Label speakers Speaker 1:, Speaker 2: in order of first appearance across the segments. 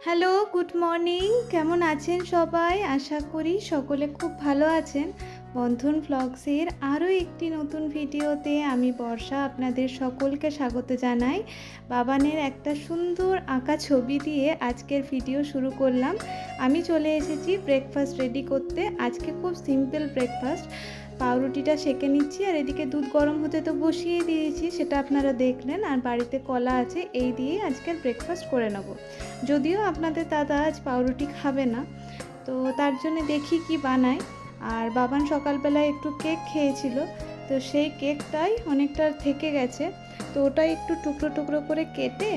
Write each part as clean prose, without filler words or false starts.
Speaker 1: Hello, good morning. কেমন আছেন সবাই? আশা করি সকলে খুব ভালো আছেন। বন্ধন ভ্লগসের আরও একটি নতুন ভিডিওতে আমি বর্ষা আপনাদের সকলকে স্বাগত জানাই। বাবানের একটা সুন্দর আঁকা ছবি দিয়ে আজকের ভিডিও শুরু করলাম। আমি চলে এসেছি ব্রেকফাস্ট রেডি করতে। আজকে খুব সিম্পল ব্রেকফাস্ট। পাউরুটিটা সেঁকে নিচ্ছি আর এদিকে দুধ গরম হতে তো বসিয়ে দিয়েছি, সেটা আপনারা দেখলেন। আর বাড়িতে কলা আছে, এই দিয়েই আজকের ব্রেকফাস্ট করে নেব। যদিও আপনাদের দাদা আজ পাউরুটি খাবে না, তো তার জন্য দেখি কি বানাই। আর বাবান সকালবেলায় একটু কেক খেয়েছিল, তো সেই কেকটাই অনেকটা থেকে গেছে, তো ওটাই একটু টুকরো টুকরো করে কেটে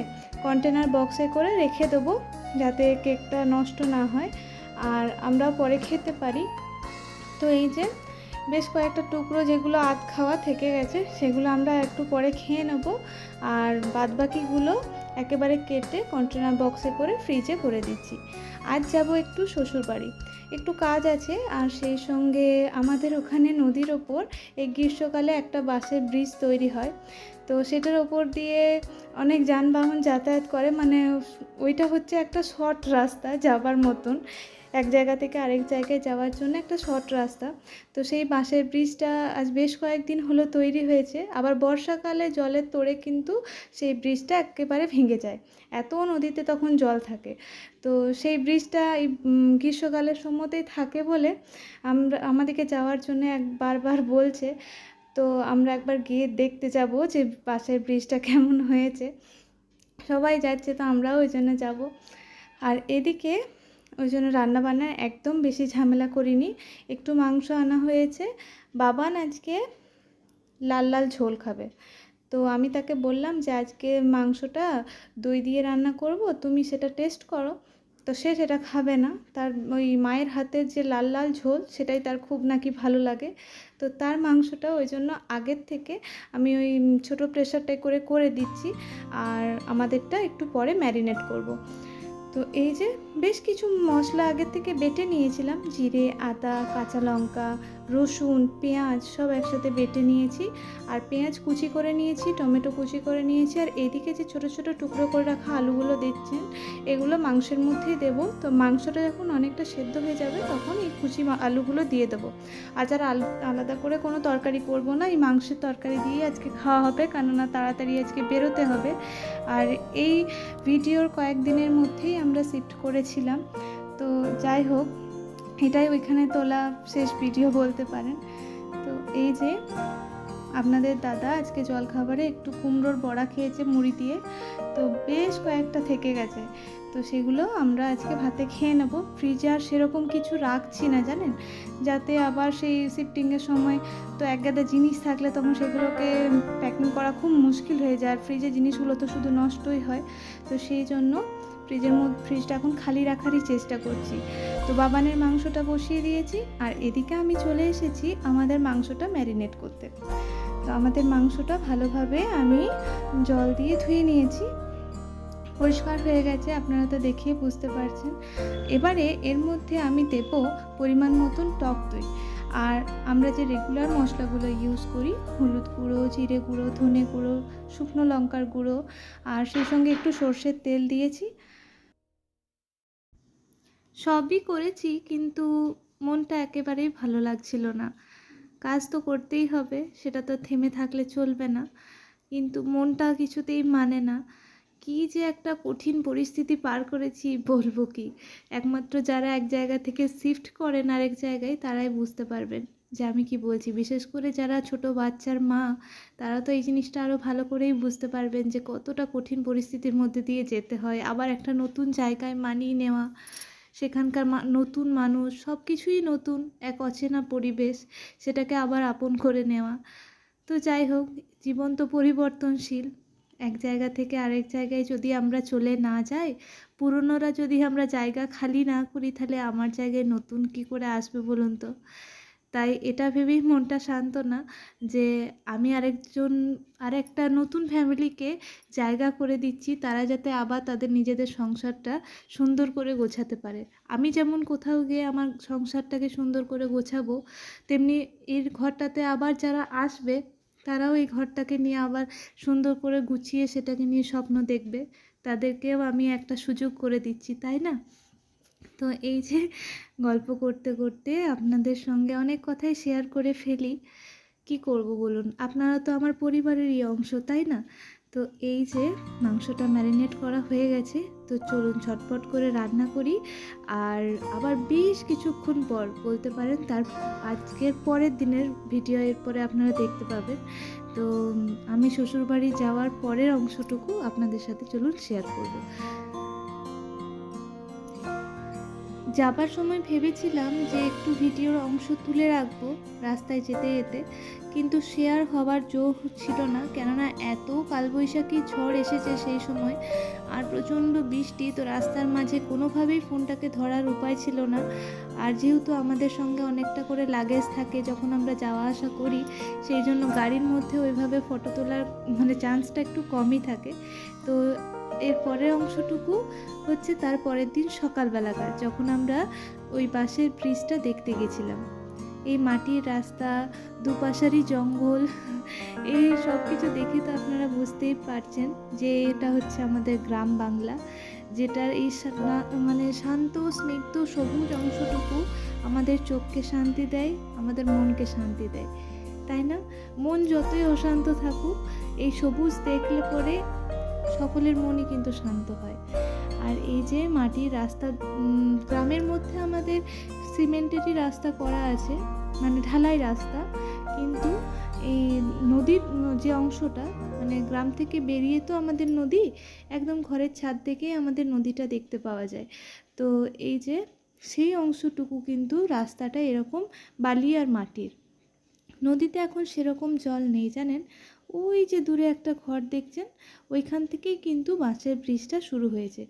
Speaker 1: কন্টেনার বক্সে করে রেখে দেবো, যাতে কেকটা নষ্ট না হয় আর আমরা পরে খেতে পারি। তো এই যে বেশ কয়েকটা টুকরো যেগুলো আধ খাওয়া থেকে গেছে, সেগুলো আমরা একটু পরে খেয়ে নেব। আর বাদবাকিগুলো একেবারে কেটে কন্টেনার বক্সে করে ফ্রিজে করে দিচ্ছি। আজ যাব একটু শ্বশুরবাড়ি, একটু কাজ আছে। আর সেই সঙ্গে আমাদের ওখানে নদীর ওপর এই গ্রীষ্মকালে একটা বাঁশের ব্রিজ তৈরি হয়, তো সেটার ওপর দিয়ে অনেক যানবাহন যাতায়াত করে। মানে ওইটা হচ্ছে একটা শর্ট রাস্তা যাবার মতন, এক জায়গা থেকে আরেক জায়গায় যাওয়ার জন্য একটা শর্ট রাস্তা। তো সেই বাঁশের ব্রিজটা আজ বেশ কয়েকদিন হলো তৈরি হয়েছে। আবার বর্ষাকালে জলের তোড়ে কিন্তু সেই ব্রিজটা একেবারে ভেঙে যায়, এত নদীতে তখন জল থাকে। তো সেই ব্রিজটা এই গ্রীষ্মকালের সময়তেই থাকে বলে আমাদেরকে যাওয়ার জন্য বারবার বলছে। তো আমরা একবার গিয়ে দেখতে যাব যে বাঁশের ব্রিজটা কেমন হয়েছে। সবাই যাচ্ছে, তো আমরাও ওই জন্য যাব। আর এদিকে ওই জন্য রান্নাবান্নার একদম বেশি ঝামেলা করিনি, একটু মাংস আনা হয়েছে। বাবান আজকে লাল লাল ঝোল খাবে, তো আমি তাকে বললাম যে আজকে মাংসটা দই দিয়ে রান্না করব, তুমি সেটা টেস্ট করো। তো সে সেটা খাবে না, তার ওই মায়ের হাতের যে লাল লাল ঝোল সেটাই তার খুব নাকি ভালো লাগে। তো তার মাংসটা ওই জন্য আগের থেকে আমি ওই ছোটো প্রেশারটায় করে করে দিচ্ছি, আর আমাদেরটা একটু পরে ম্যারিনেট করব। তো এই যে বেশ কিছু মশলা আগের থেকে বেটে নিয়েছিলাম, জিরে, আদা, কাঁচা লঙ্কা, রসুন, পেঁয়াজ সব একসাথে বেটে নিয়েছি। আর পেঁয়াজ কুচি করে নিয়েছি, টমেটো কুচি করে নিয়েছি। আর এদিকে যে ছোটো ছোটো টুকরো করে রাখা আলুগুলো দেখছেন, এগুলো মাংসের মধ্যেই দেবো। তো মাংসটা যখন অনেকটা সেদ্ধ হয়ে যাবে তখন এই কুচি আলুগুলো দিয়ে দেবো। আর যারা আলাদা করে কোনো তরকারি করব না, এই মাংসের তরকারি দিয়ে আজকে খাওয়া হবে, কেননা তাড়াতাড়ি আজকে বেরোতে হবে। আর এই ভিডিওর কয়েকদিনের মধ্যেই আমরা শিফট করেছিলাম, তো যাই হোক এটাই ওইখানে তোলা শেষ ভিডিও বলতে পারেন। তো এই যে আপনাদের দাদা আজকে জলখাবারে একটু কুমড়োর বড়া খেয়েছে মুড়ি দিয়ে, তো বেশ কয়েকটা থেকে গেছে, তো সেগুলো আমরা আজকে ভাতে খেয়ে নেব। ফ্রিজে আর সেরকম কিছু রাখছি না জানেন, যাতে আবার সেই শিফটিংয়ের সময় তো এক গাদা জিনিস থাকলে তখন সেগুলোকে প্যাকিং করা খুব মুশকিল হয়ে যায়। আর ফ্রিজে জিনিসগুলো তো শুধু নষ্টই হয়, তো সেই জন্য ফ্রিজটা এখন খালি রাখারই চেষ্টা করছি। তো বাবানের মাংসটা বসিয়ে দিয়েছি, আর এদিকে আমি চলে এসেছি আমাদের মাংসটা ম্যারিনেট করতে। তো আমাদের মাংসটা ভালোভাবে আমি জল দিয়ে ধুয়ে নিয়েছি, পরিষ্কার হয়ে গেছে, আপনারা তো দেখেই বুঝতে পারছেন। এবারে এর মধ্যে আমি দেব পরিমাণ মতন টক দই। আর আমরা যে রেগুলার মশলাগুলো ইউজ করি, হলুদ গুঁড়ো, জিরে গুঁড়ো, ধনে গুঁড়ো, শুকনো লঙ্কার গুঁড়ো, আর সেই সঙ্গে একটু সর্ষের তেল দিয়েছি। সবই করেছি, কিন্তু মনটা একেবারেই ভালো লাগছিল না। কাজ তো করতেই হবে, সেটা তো থেমে থাকলে চলবে না, কিন্তু মনটা কিছুতেই মানে না। কি যে একটা কঠিন পরিস্থিতি পার করেছি বলবো কি, একমাত্র যারা এক জায়গা থেকে শিফট করেন আরেক জায়গায় তারাই বুঝতে পারবেন যে আমি কি বলছি। বিশেষ করে যারা ছোট বাচ্চার মা, তারা তো এই জিনিসটা আরও ভালো করেই বুঝতে পারবেন যে কতটা কঠিন পরিস্থিতির মধ্যে দিয়ে যেতে হয়। আবার একটা নতুন জায়গায় মানিয়ে নেওয়া, সেখানকার নতুন মানুষ, সব কিছুই নতুন, এক অচেনা পরিবেশ, সেটাকে আবার আপন করে নেওয়া। তো যাই হোক, জীবন তো পরিবর্তনশীল। এক জায়গা থেকে আরেক জায়গায় যদি আমরা চলে না যাই, পুরনোরা যদি আমরা জায়গা খালি না করি, তাহলে আমার জায়গায় নতুন কি করে আসবে বলুন তো। তাই এটা ভেবেই মনটা শান্ত না যে আমি আরেকটা নতুন ফ্যামিলিকে জায়গা করে দিচ্ছি, তারা যাতে আবার তাদের নিজেদের সংসারটা সুন্দর করে গোছাতে পারে। আমি যেমন কোথাও গিয়ে আমার সংসারটাকে সুন্দর করে গোছাবো, তেমনি এর ঘরটাতে আবার যারা আসবে তারাও এই ঘরটাকে নিয়ে আবার সুন্দর করে গুছিয়ে সেটাকে নিয়ে স্বপ্ন দেখবে। তাদেরকেও আমি একটা সুযোগ করে দিচ্ছি, তাই না? তো এই যে গল্প করতে করতে আপনাদের সঙ্গে অনেক কথাই শেয়ার করে ফেলি। কি করব বলুন? আপনারা তো আমার পরিবারেরই অংশ, তাই না? তো এই যে মাংসটা ম্যারিনেট করা হয়ে গেছে, তো চলুন ঝটপট করে রান্না করি। আর আবার বেশ কিছুক্ষণ পর বলতে পারেন তার আজকের পরের দিনের ভিডিও এরপরে আপনারা দেখতে পাবেন। তো আমি শ্বশুরবাড়ি যাওয়ার পরের অংশটুকু আপনাদের সাথে চলুন শেয়ার করব। যাবার সময় ভেবেছিলাম যে একটু ভিডিওর অংশ তুলে রাখবো রাস্তায় যেতে যেতে, কিন্তু শেয়ার হওয়ার জো ছিল না, কেননা এত কালবৈশাখী ঝড় এসেছে সেই সময়, আর প্রচণ্ড বৃষ্টি, তো রাস্তার মাঝে কোনোভাবেই ফোনটাকে ধরার উপায় ছিল না। আর যেহেতু আমাদের সঙ্গে অনেকটা করে লাগেজ থাকে যখন আমরা যাওয়া আসা করি, সেই জন্য গাড়ির মধ্যে ওইভাবে ফটো তোলার চান্সটা একটু কমই থাকে। তো এর পরের অংশটুকু হচ্ছে তার পরের দিন সকালবেলাকার, যখন আমরা ওই পাশের ব্রিজটা দেখতে গেছিলাম। এই মাটির রাস্তা, দুপাশারই জঙ্গল, এই সব কিছু দেখে তো আপনারা বুঝতেই পারছেন যে এটা হচ্ছে আমাদের গ্রাম বাংলা, যেটার এই শান্ত স্নিগ্ধ সবুজ অংশটুকু আমাদের চোখকে শান্তি দেয়, আমাদের মনকে শান্তি দেয়, তাই না? মন যতই অশান্ত থাকুক, এই সবুজ দেখলে পরে সকলের মনই কিন্তু শান্ত হয়। আর এই যে মাটির রাস্তা, গ্রামের মধ্যে আমাদের সিমেন্টেরই রাস্তা করা আছে, ঢালাই রাস্তা, কিন্তু এই নদীর যে অংশটা, গ্রাম থেকে বেরিয়ে তো আমাদের নদী, একদম ঘরের ছাদ থেকেই আমাদের নদীটা দেখতে পাওয়া যায়। তো এই যে সেই অংশটুকু কিন্তু রাস্তাটা এরকম বালি আর মাটির। নদীতে এখন সেরকম জল নেই জানেন, ওই যে দূরে একটা ঘর দেখছেন, ওইখান থেকেই কিন্তু বাঁশের ব্রিজটা শুরু হয়েছে।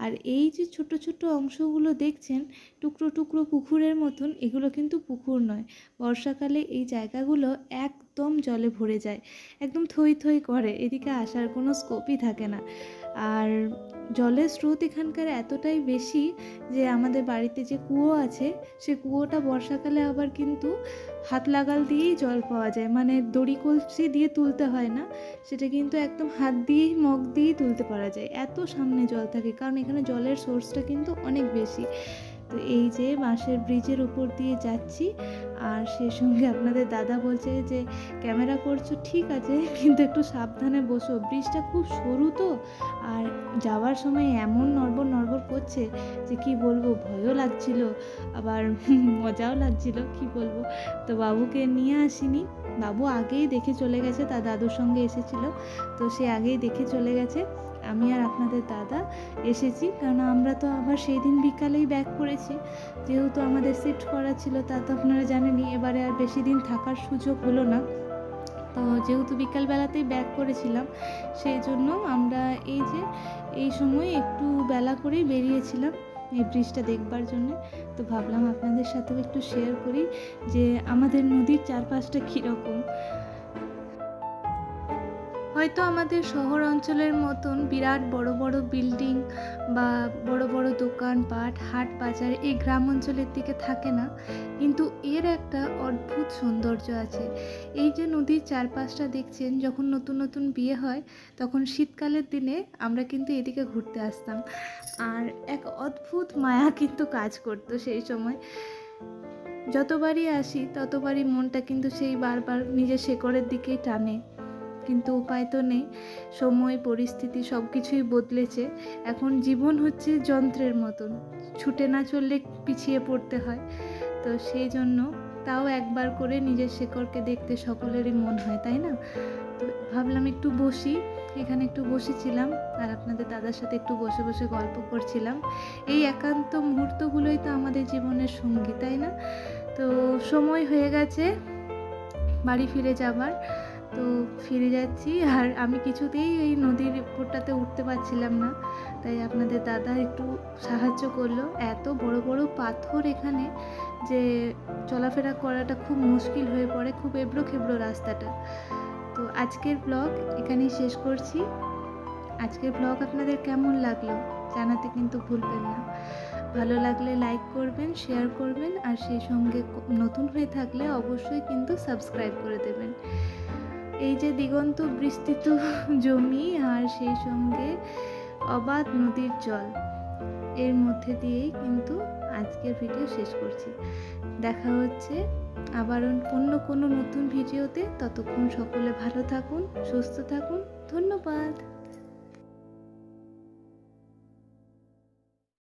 Speaker 1: আর এই যে ছোট ছোট অংশগুলো দেখছেন টুকরো টুকরো পুকুরের মতন, এগুলো কিন্তু পুকুর নয়। বর্ষাকালে এই জায়গাগুলো একদম জলে ভরে যায়, একদম থই থই করে, এদিকে আসার কোনো স্কোপই থাকে না। আর জলের স্রোত এখানকার এতটাই বেশি যে আমাদের বাড়িতে যে কুয়ো আছে, সে কুয়োটা বর্ষাকালে আবার কিন্তু হাত লাগাল দিয়েই জল পাওয়া যায়, দড়ি কলসি দিয়ে তুলতে হয় না, সেটা কিন্তু একদম হাত দিয়েই মগ দিয়েই তুলতে পারা যায়, এত সামনে জল থাকে, কারণ এখানে জলের সোর্সটা কিন্তু অনেক বেশি। তো এই যে বাঁশের ব্রিজের উপর দিয়ে যাচ্ছি, আর সেই সঙ্গে আপনাদের দাদা বলছে যে ক্যামেরা করছো ঠিক আছে, কিন্তু একটু সাবধানে বসো, ব্রিজটা খুব সরু তো, আর যাওয়ার সময় এমন নড়বড় নড়বড় করছে যে কি বলবো, ভয়ও লাগছিল আবার মজাও লাগছিল, কি বলবো। তো বাবুকে নিয়ে আসিনি, বাবু আগেই দেখে চলে গেছে, তার দাদুর সঙ্গে এসেছিল, তো সে আগেই দেখে চলে গেছে। আমি আর আপনাদের দাদা এসেছি, কারণ আমরা তো আবার সেই দিন বিকালেই ব্যাক করেছি, যেহেতু আমাদের শিফট করা ছিল, তা তো আপনারা জানেনই, এবারে আর বেশি দিন থাকার সুযোগ হলো না। তো যেহেতু বিকালবেলাতেই ব্যাক করেছিলাম, সেই জন্য আমরা এই সময় একটু বেলা করেই বেরিয়েছিলাম এই ব্রিজটা দেখবার জন্যে। তো ভাবলাম আপনাদের সাথেও একটু শেয়ার করি যে আমাদের নদীর চারপাশটা কীরকম। হয়তো আমাদের শহর অঞ্চলের মতন বিরাট বড় বড় বিল্ডিং বা বড় বড় দোকানপাট, হাট বাজার এই গ্রাম অঞ্চলের দিকে থাকে না, কিন্তু এর একটা অদ্ভুত সৌন্দর্য আছে। এই যে নদীর চারপাশটা দেখছেন, যখন নতুন নতুন বিয়ে হয় তখন শীতকালের দিনে আমরা কিন্তু এদিকে ঘুরতে আসতাম, আর এক অদ্ভুত মায়া কিন্তু কাজ করতো সেই সময়। যতবারই আসি ততবারই মনটা কিন্তু সেই বারবার নিজের শেকড়ের দিকেই টানে, কিন্তু উপায় তো নেই, সময় পরিস্থিতি সব কিছুই বদলেছে। এখন জীবন হচ্ছে যন্ত্রের মতন, ছুটে না চললে পিছিয়ে পড়তে হয়। তো সেই জন্য তাও একবার করে নিজের শেকড়কে দেখতে সকলেরই মন হয়, তাই না? তো ভাবলাম একটু বসি, এখানে একটু বসেছিলাম, আর আপনাদের দাদার সাথে একটু বসে বসে গল্প করছিলাম। এই একান্ত মুহূর্তগুলোই তো আমাদের জীবনের সঙ্গী, তাই না? তো সময় হয়ে গেছে বাড়ি ফিরে যাবার, তো ফিরে যাচ্ছি, আর আমি কিছুতেই এই নদীর উপরটাতে উঠতে পারছিলাম না, তাই আপনাদের দাদা একটু সাহায্য করলো। এত বড় বড় পাথর এখানে যে চলাফেরা করাটা খুব মুশকিল হয়ে পড়ে, খুব এবড়ো খেবড়ো রাস্তাটা। তো আজকের ব্লগ এখানেই শেষ করছি। আজকের ব্লগ আপনাদের কেমন লাগলো জানাতে কিন্তু ভুলবেন না। ভালো লাগলে লাইক করবেন, শেয়ার করবেন, আর সেই সঙ্গে নতুন হয়ে থাকলে অবশ্যই কিন্তু সাবস্ক্রাইব করে দেবেন। এই যে দিগন্ত বিস্তৃত জমি, আর সেই সঙ্গে অবাধ নদীর জল, এর মধ্যে দিয়েই কিন্তু আজকের ভিডিও শেষ করছি। দেখা হচ্ছে আবার অন্য কোনো নতুন ভিডিওতে। ততক্ষণ সকলে ভালো থাকুন, সুস্থ থাকুন। ধন্যবাদ।